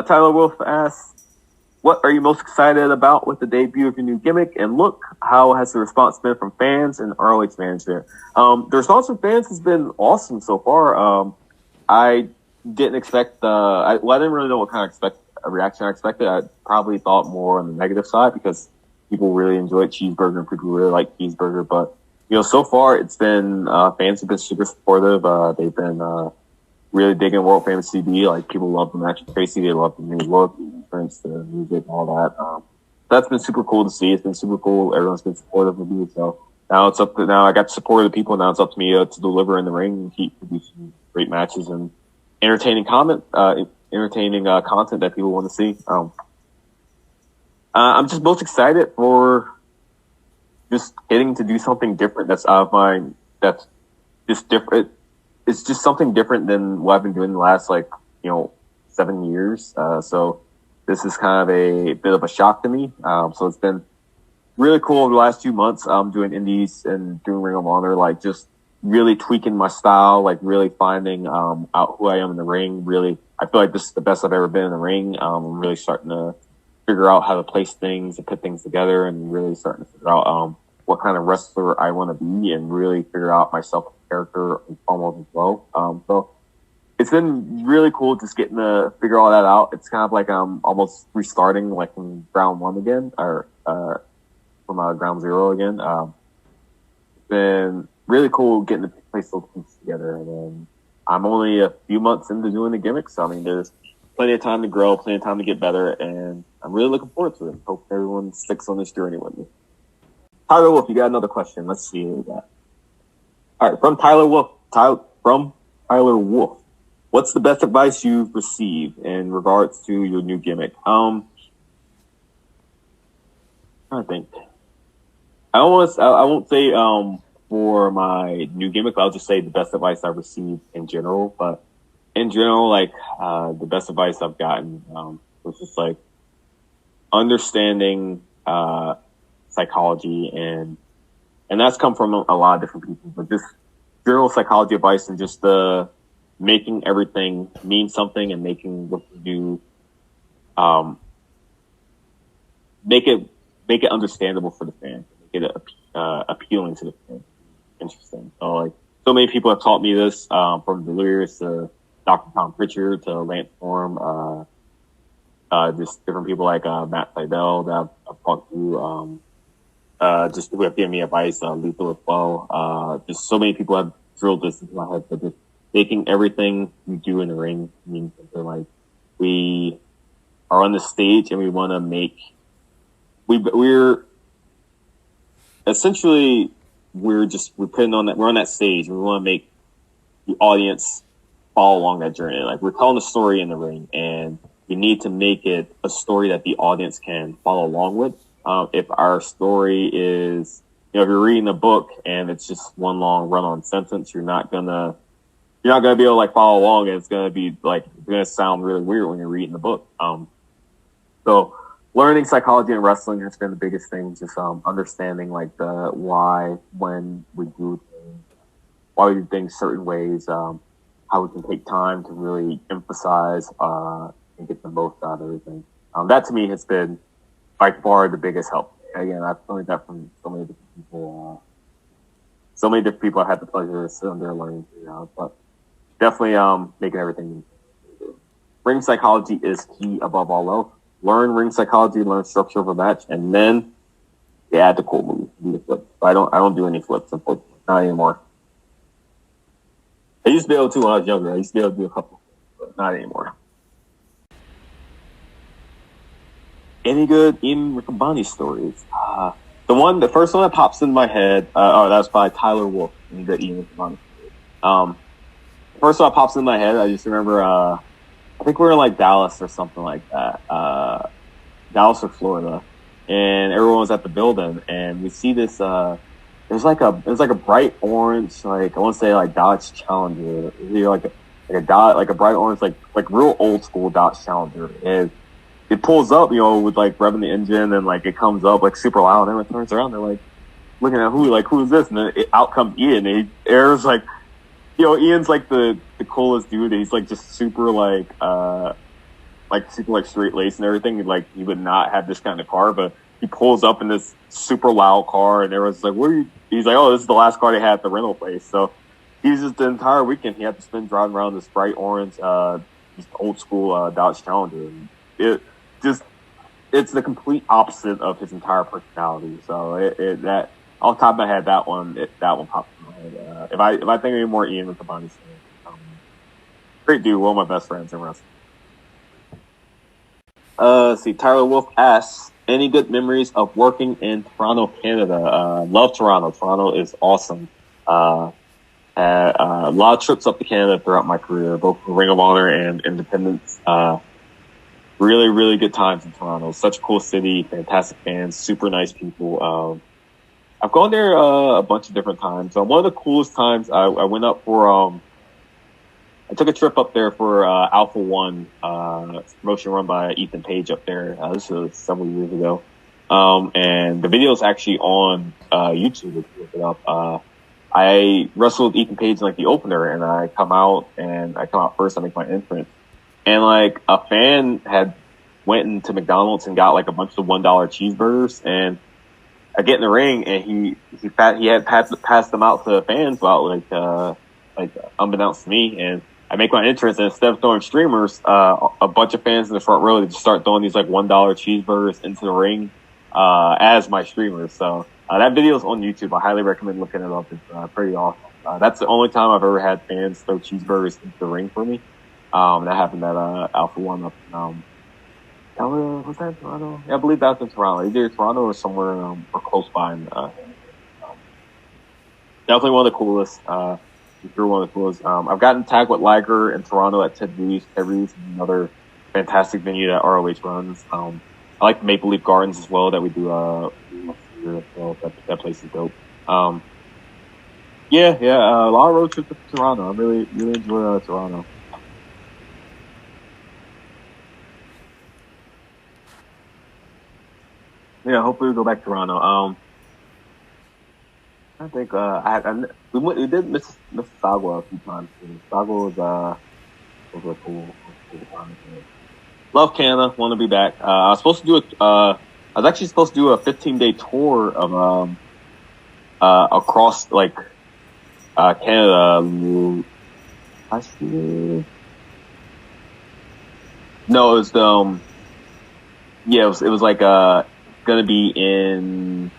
Tyler Wolf asks, what are you most excited about with the debut of your new gimmick and look? How has the response been from fans and ROH manager? The response from fans has been awesome so far. I didn't expect I didn't really know what kind of reaction I expected. I probably thought more on the negative side because people really enjoyed Cheeseburger and people really like Cheeseburger. But, so far it's been, fans have been super supportive. They've been, really digging World Famous CD. Like, people love the match with Tracy. They love the new look, the entrance, the music, all that. That's been super cool to see. It's been super cool. Everyone's been supportive of me. So now I got the support of the people. Now it's up to me to deliver in the ring and keep producing great matches and entertaining content that people want to see. I'm just most excited for just getting to do something different that's out of that's just different. It's just something different than what I've been doing the last 7 years. So this is kind of a bit of a shock to me. So it's been really cool over the last 2 months. Doing indies and doing Ring of Honor, just really tweaking my style, really finding out who I am in the ring. Really, I feel like this is the best I've ever been in the ring. I'm really starting to figure out how to place things and put things together, and really starting to figure out what kind of wrestler I want to be, and really figure out myself as a character and almost as well. So it's been really cool just getting to figure all that out. It's kind of like I'm almost restarting from ground one again, or from ground zero again. It's been really cool getting to place those pieces together. And then I'm only a few months into doing the gimmick, so there's plenty of time to grow, plenty of time to get better, and I'm really looking forward to it. Hope everyone sticks on this journey with me. Tyler Wolf, you got another question. Let's see what we got. All right, from Tyler Wolf. What's the best advice you've received in regards to your new gimmick? I think I won't say for my new gimmick. I'll just say the best advice I've received in general. But in general, the best advice I've gotten was just understanding psychology, and that's come from a lot of different people, but just general psychology advice and just making everything mean something and making what you do make it understandable for the fan, make it appealing to the fan, interesting. So many people have taught me this, from Delirious to Dr. Tom Pritchard to Lance Storm, just different people like Matt Seidel that I've talked to, just who have given me advice, Lethal as well. Just so many people have drilled this into my head, but just making everything you do in the ring mean something. We are on the stage and we want to make, we're essentially, we're on that stage and we want to make the audience follow along that journey. We're telling a story in the ring, and we need to make it a story that the audience can follow along with. If our story is, if you're reading a book and it's just one long run-on sentence, you're not gonna be able to follow along, and it's gonna be it's gonna sound really weird when you're reading the book. So learning psychology in wrestling has been the biggest thing. Just understanding the why when we do things certain ways, how we can take time to really emphasize and get the most out of everything. That to me has been by far the biggest help. Again, I've learned that from so many different people. So many different people I've had the pleasure of sitting there learning, but definitely making everything. Ring psychology is key above all else. Learn ring psychology, learn structure of a match, and then you add the cool moves, do the flips. I don't do any flips, unfortunately, not anymore. I used to be able to when I was younger. I used to be able to do a couple, but not anymore. Any good Ian Riccaboni stories? The first one that pops in my head, that was probably Tyler Wolf. Any good Ian Riccaboni stories? The first one that pops in my head, I just remember, I think we were in Dallas or something like that. Dallas or Florida. And everyone was at the building, and we see this, it was like a bright orange, I want to say Dodge Challenger. Either a bright orange, real old school Dodge Challenger. And it pulls up, with revving the engine, and it comes up super loud, and everyone turns around, they're looking at who is this? And then out comes Ian, and Ian's Ian's the coolest dude. He's just super like super like straight laced and everything. Like he would not have this kind of car, but he pulls up in this super loud car, and everyone's like, "What are you?" He's like, "Oh, this is the last car they had at the rental place." So he's just the entire weekend he had to spend driving around this bright orange, just old school Dodge Challenger. And it's the complete opposite of his entire personality. So that off the top of my head, that one popped in my head. If I think of any more, Ian with the body. Great dude, one of my best friends in wrestling. See, Tyler Wolf asks, any good memories of working in Toronto, Canada? Love Toronto. Toronto is awesome. Had a lot of trips up to Canada throughout my career, both for Ring of Honor and Independence. Really, really good times in Toronto. Such a cool city, fantastic fans, super nice people. I've gone there a bunch of different times. One of the coolest times, I went up for I took a trip up there for Alpha One, promotion run by Ethan Page up there. This was several years ago. And the video is actually on YouTube if you look it up. I wrestled Ethan Page in like the opener, and I come out first, I make my entrance. And like a fan had went into McDonald's and got like a bunch of $1 cheeseburgers, and I get in the ring and he had passed them out to the fans about like unbeknownst to me, and I make my entrance, and instead of throwing streamers, a bunch of fans in the front row, they just start throwing these like $1 cheeseburgers into the ring, as my streamers. So, that video is on YouTube. I highly recommend looking it up. It's, pretty awesome. That's the only time I've ever had fans throw cheeseburgers into the ring for me. That happened at, Alpha One up in, was that Toronto? Yeah, I believe that was in Toronto. Either Toronto or somewhere, or close by. Definitely one of the coolest, you're one of the coolest. I've gotten tagged with Liger in Toronto at Ted Reeves. Ted Reeves is another fantastic venue that ROH runs. I like the Maple Leaf Gardens as well that we do, here as well. That place is dope. A lot of road trips to Toronto. I really enjoy Toronto. Yeah, hopefully we go back to Toronto. I think we did Mississauga a few times too. Mississauga was a cool time. Love Canada. Want to be back. I was actually supposed to do a 15-day tour of across like Canada. Actually, no, it was it was like gonna be in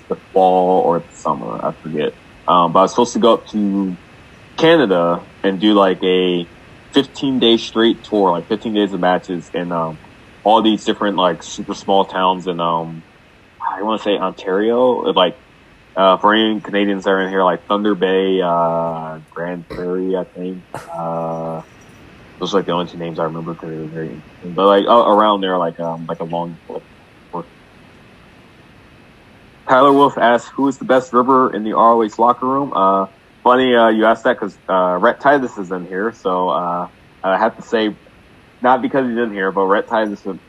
the fall or the summer, I forget. But I was supposed to go up to Canada and do like a 15-day straight tour, like 15 days of matches in all these different like super small towns in I want to say Ontario. Like for any Canadians that are in here, like Thunder Bay, Grand Prairie, I think. Those are like the only two names I remember because they were very interesting. But like around there, like a long tour. Tyler Wolf asks, who is the best ribber in the ROH locker room? Funny you asked that because Rhett Titus is in here. So I have to say, not because he's in here, but Rhett Titus would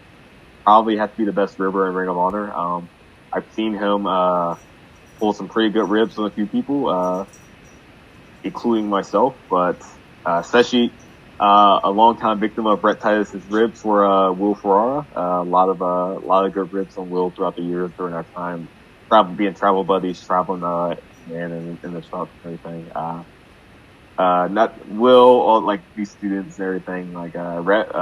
probably have to be the best ribber in Ring of Honor. I've seen him pull some pretty good ribs on a few people, including myself. But especially a longtime victim of Rhett Titus's ribs were Will Ferrara. A lot of good ribs on Will throughout the years during our time. Being travel buddies, traveling in the truck and everything. Not Will or like these students and everything. Like Rhett,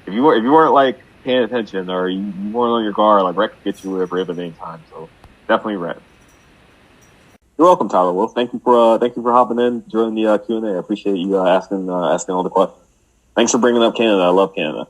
if you weren't like paying attention or you weren't on your guard, like Rhett could get you a rib at any time. So definitely Rhett. You're welcome, Tyler Wolf. Thank you for hopping in during the Q&A. I appreciate you asking all the questions. Thanks for bringing up Canada. I love Canada.